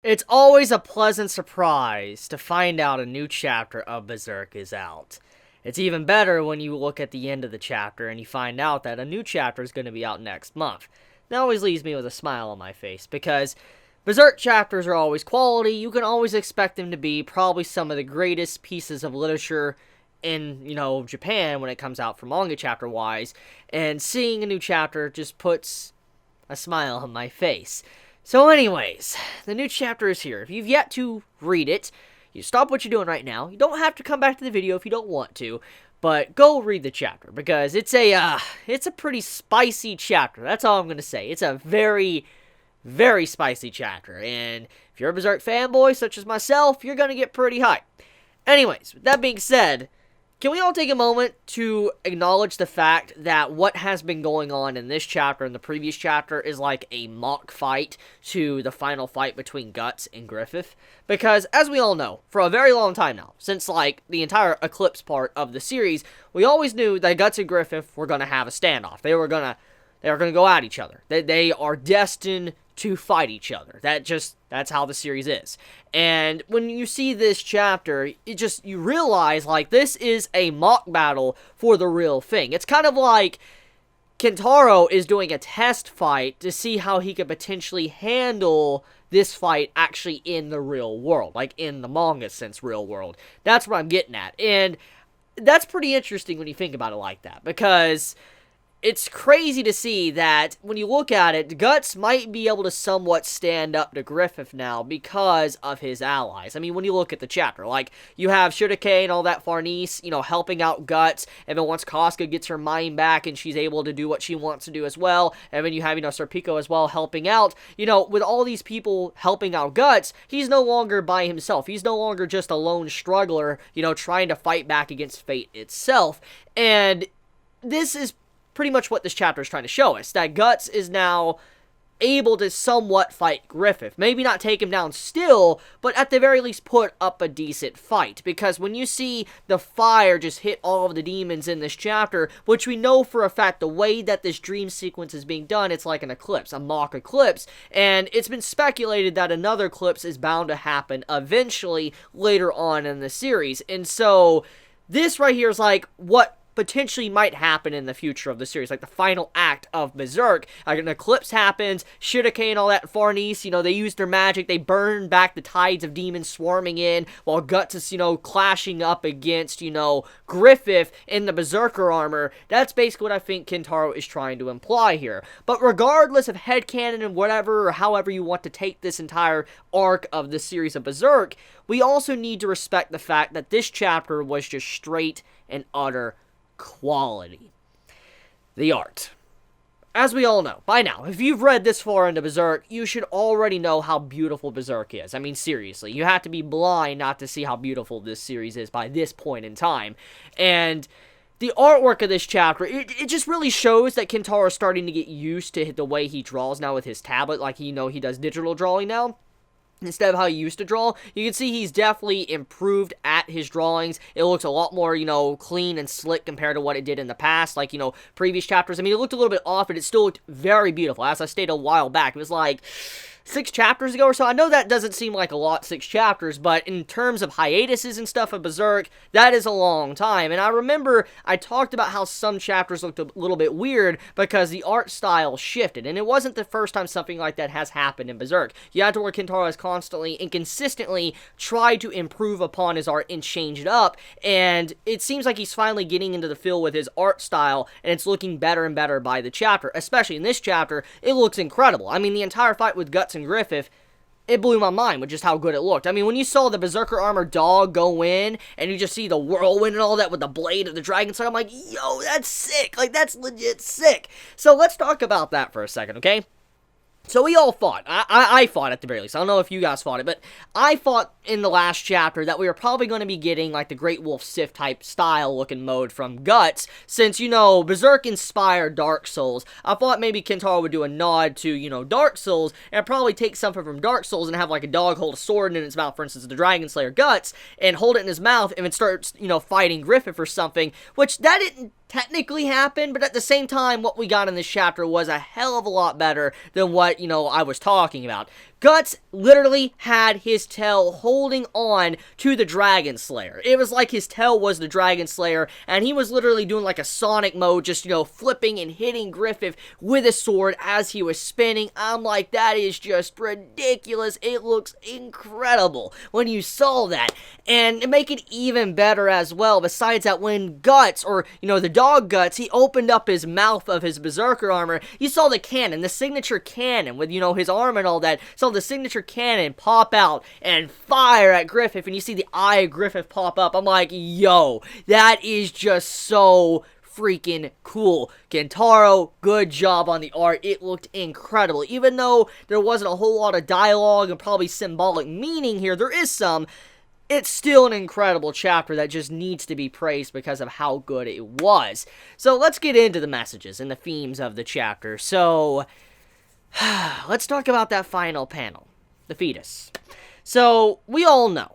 It's always a pleasant surprise to find out a new chapter of Berserk is out. It's even better when you look at the end of the chapter and you find out that a new chapter is going to be out next month. That always leaves me with a smile on my face, because Berserk chapters are always quality. You can always expect them to be probably some of the greatest pieces of literature in, Japan when it comes out from manga chapter-wise, and seeing a new chapter just puts a smile on my face. So anyways, the new chapter is here. If you've yet to read it, you stop what you're doing right now. You don't have to come back to the video if you don't want to, but go read the chapter, because it's a pretty spicy chapter. That's all I'm going to say. It's a very, very spicy chapter, and if you're a Berserk fanboy such as myself, you're going to get pretty hyped. Anyways, with that being said, can we all take a moment to acknowledge the fact that what has been going on in this chapter and the previous chapter is like a mock fight to the final fight between Guts and Griffith? Because, as we all know, for a very long time now, since like the entire Eclipse part of the series, we always knew that Guts and Griffith were going to have a standoff. They were going to go at each other. They are destined to fight each other. That's how the series is. And when you see this chapter, you realize, like, this is a mock battle for the real thing. It's kind of like Kentaro is doing a test fight to see how he could potentially handle this fight actually in the real world. Like, in the manga sense, real world. That's what I'm getting at. And that's pretty interesting when you think about it like that, because it's crazy to see that, when you look at it, Guts might be able to somewhat stand up to Griffith now because of his allies. I mean, when you look at the chapter, like, you have Shurike and all that Farnese, helping out Guts, and then once Casca gets her mind back and she's able to do what she wants to do as well, and then you have, Serpico as well helping out, with all these people helping out Guts, he's no longer by himself. He's no longer just a lone struggler, trying to fight back against fate itself. And this is pretty much what this chapter is trying to show us, that Guts is now able to somewhat fight Griffith. Maybe not take him down still, but at the very least put up a decent fight. Because when you see the fire just hit all of the demons in this chapter, which we know for a fact the way that this dream sequence is being done, it's like an eclipse, a mock eclipse, and it's been speculated that another eclipse is bound to happen eventually later on in the series. And so this right here is like what potentially might happen in the future of the series, like the final act of Berserk. Like, an eclipse happens, Shurike and all that Farnese, they use their magic, they burn back the tides of demons swarming in, while Guts is, clashing up against, Griffith in the Berserker armor. That's basically what I think Kentaro is trying to imply here. But regardless of headcanon and whatever, or however you want to take this entire arc of the series of Berserk, we also need to respect the fact that this chapter was just straight and utter quality. The art. As we all know, by now, if you've read this far into Berserk, you should already know how beautiful Berserk is. I mean, seriously, you have to be blind not to see how beautiful this series is by this point in time. And the artwork of this chapter, it just really shows that Kentaro is starting to get used to the way he draws now with his tablet. Like, he does digital drawing now instead of how he used to draw. You can see he's definitely improved at his drawings. It looks a lot more, clean and slick compared to what it did in the past, like, previous chapters. I mean, it looked a little bit off, but it still looked very beautiful. As I stated a while back, it was like 6 chapters ago or so. I know that doesn't seem like a lot, 6 chapters, but in terms of hiatuses and stuff of Berserk, that is a long time. And I remember I talked about how some chapters looked a little bit weird because the art style shifted, and it wasn't the first time something like that has happened in Berserk. You have to where Kentaro has constantly and consistently tried to improve upon his art and change it up, and it seems like he's finally getting into the feel with his art style, and it's looking better and better by the chapter. Especially in this chapter, it looks incredible. I mean, the entire fight with Guts and Griffith, it blew my mind with just how good it looked. I mean, when you saw the Berserker armor dog go in, and you just see the whirlwind and all that with the blade of the dragon sword, I'm like, yo, that's sick. Like, that's legit sick. So let's talk about that for a second, okay? So we all fought. I fought at the very least. I don't know if you guys fought it, but I fought in the last chapter that we were probably going to be getting like the Great Wolf Sith type style looking mode from Guts, since, Berserk inspired Dark Souls. I thought maybe Kentaro would do a nod to, Dark Souls, and probably take something from Dark Souls and have like a dog hold a sword in its mouth, for instance, the Dragon Slayer Guts, and hold it in his mouth and then start, fighting Griffith or something, which that didn't technically happened, but at the same time, what we got in this chapter was a hell of a lot better than what, I was talking about. Guts literally had his tail holding on to the Dragon Slayer. It was like his tail was the Dragon Slayer, and he was literally doing like a Sonic mode, just, flipping and hitting Griffith with a sword as he was spinning. I'm like, that is just ridiculous. It looks incredible when you saw that. And to make it even better as well, besides that, when Guts, or, the dog Guts, he opened up his mouth of his Berserker armor, you saw the cannon, the signature cannon with, his arm and all that. So the signature cannon pop out and fire at Griffith, and you see the eye of Griffith pop up. I'm like, yo, that is just so freaking cool. Kentaro, good job on the art. It looked incredible. Even though there wasn't a whole lot of dialogue and probably symbolic meaning here, there is some. It's still an incredible chapter that just needs to be praised because of how good it was. So let's get into the messages and the themes of the chapter. So let's talk about that final panel, the fetus. So, we all know,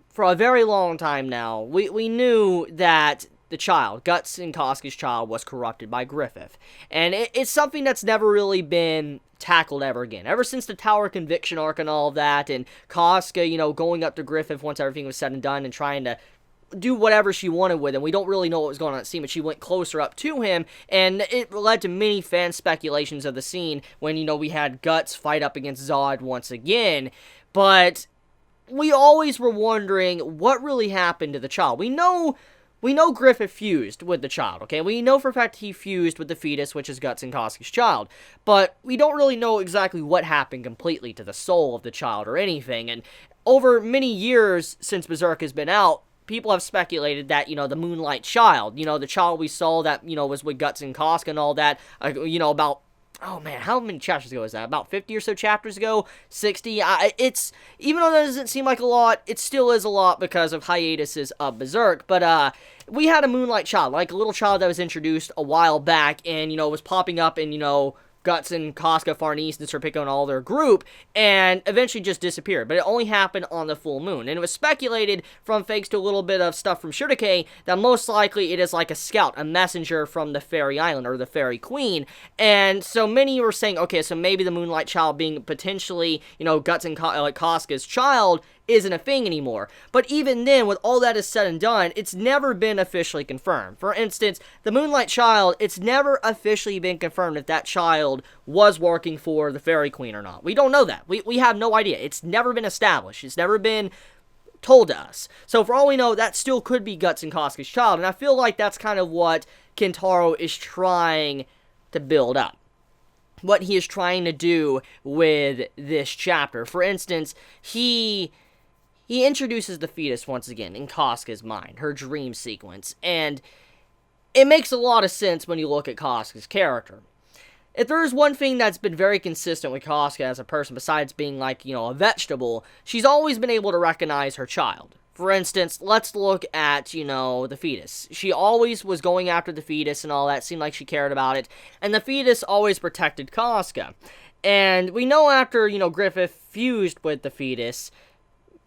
for a very long time now, we knew that the child, Guts and Casca's child, was corrupted by Griffith. And it's something that's never really been tackled ever again. Ever since the Tower Conviction arc and all of that, and Casca, going up to Griffith once everything was said and done, and trying to do whatever she wanted with him. We don't really know what was going on at the scene, but she went closer up to him, and it led to many fan speculations of the scene when, we had Guts fight up against Zod once again. But we always were wondering what really happened to the child. We know Griffith fused with the child, okay? We know for a fact he fused with the fetus, which is Guts and Casca's child. But we don't really know exactly what happened completely to the soul of the child or anything. And over many years since Berserk has been out, people have speculated that, the Moonlight Child, the child we saw that, was with Guts and Casca and all that, about, oh man, how many chapters ago is that? About 50 or so chapters ago? 60? It's, even though that doesn't seem like a lot, it still is a lot because of hiatuses of Berserk, but, we had a Moonlight Child, like a little child that was introduced a while back, and, was popping up in, Guts and Casca, Farnese, and Serpico and all their group, and eventually just disappeared. But it only happened on the full moon. And it was speculated from fakes to a little bit of stuff from Shurike that most likely it is like a scout, a messenger from the Fairy Island, or the Fairy Queen. And so many were saying, okay, so maybe the Moonlight Child being potentially, Guts and Casca's child isn't a thing anymore. But even then, with all that is said and done, it's never been officially confirmed. For instance, the Moonlight Child, it's never officially been confirmed if that child was working for the Fairy Queen or not. We don't know that. We have no idea. It's never been established. It's never been told to us. So for all we know, that still could be Guts and Casca's child, and I feel like that's kind of what Kentaro is trying to build up. What he is trying to do with this chapter. For instance, he introduces the fetus once again in Casca's mind, her dream sequence, and it makes a lot of sense when you look at Casca's character. If there is one thing that's been very consistent with Casca as a person, besides being like, a vegetable, she's always been able to recognize her child. For instance, let's look at, the fetus. She always was going after the fetus and all that, seemed like she cared about it, and the fetus always protected Casca. And we know after, Griffith fused with the fetus,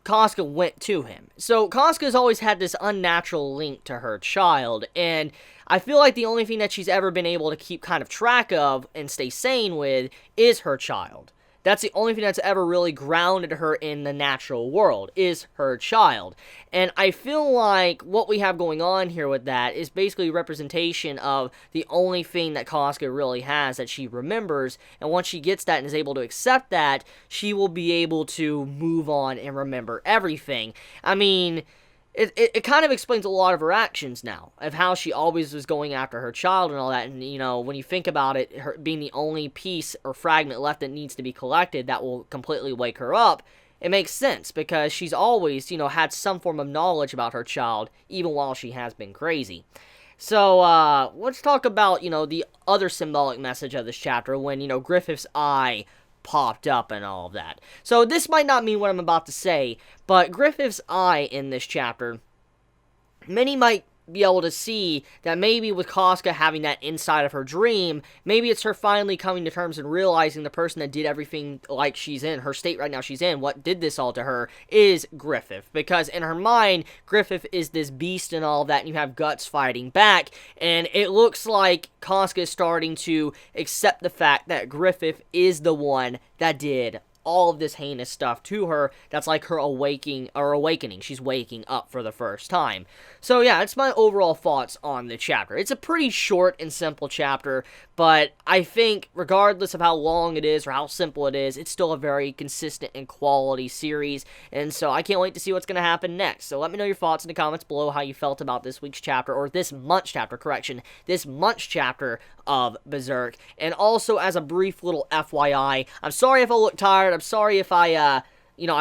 Casca went to him. So Casca's always had this unnatural link to her child, and I feel like the only thing that she's ever been able to keep kind of track of and stay sane with is her child. That's the only thing that's ever really grounded her in the natural world, is her child. And I feel like what we have going on here with that is basically a representation of the only thing that Casca really has that she remembers, and once she gets that and is able to accept that, she will be able to move on and remember everything. I mean, it kind of explains a lot of her actions now, of how she always was going after her child and all that, and, when you think about it, her being the only piece or fragment left that needs to be collected that will completely wake her up, it makes sense, because she's always, had some form of knowledge about her child, even while she has been crazy. So, let's talk about, the other symbolic message of this chapter, when, Griffith's eye popped up and all of that. So this might not mean what I'm about to say, but Griffith's eye in this chapter, many might be able to see that maybe with Casca having that inside of her dream, maybe it's her finally coming to terms and realizing the person that did everything like she's in, her state right now she's in, what did this all to her, is Griffith. Because in her mind, Griffith is this beast and all of that, and you have Guts fighting back, and it looks like Casca is starting to accept the fact that Griffith is the one that did all of this heinous stuff to her. That's like her awakening. She's waking up for the first time. So yeah, it's my overall thoughts on the chapter. It's a pretty short and simple chapter, but I think regardless of how long it is or how simple it is, it's still a very consistent and quality series, and so I can't wait to see what's going to happen next. So let me know your thoughts in the comments below, how you felt about this week's chapter, or this month's chapter, this month's chapter of Berserk. And also, as a brief little FYI, I'm sorry if I look tired, I'm sorry if I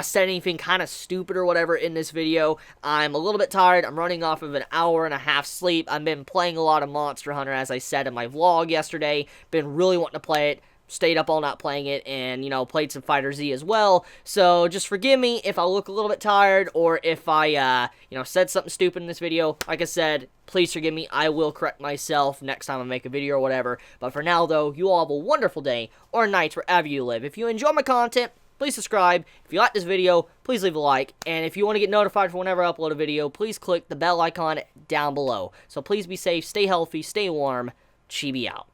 said anything kind of stupid or whatever in this video. I'm a little bit tired. I'm running off of an hour and a half sleep. I've been playing a lot of Monster Hunter, as I said in my vlog yesterday. Been really wanting to play it. Stayed up all night playing it, and, played some Fighter Z as well. So just forgive me if I look a little bit tired, or if I, said something stupid in this video. Like I said, please forgive me. I will correct myself next time I make a video or whatever. But for now, though, you all have a wonderful day or night wherever you live. If you enjoy my content, please subscribe. If you like this video, please leave a like. And if you want to get notified for whenever I upload a video, please click the bell icon down below. So please be safe, stay healthy, stay warm. Chibi out.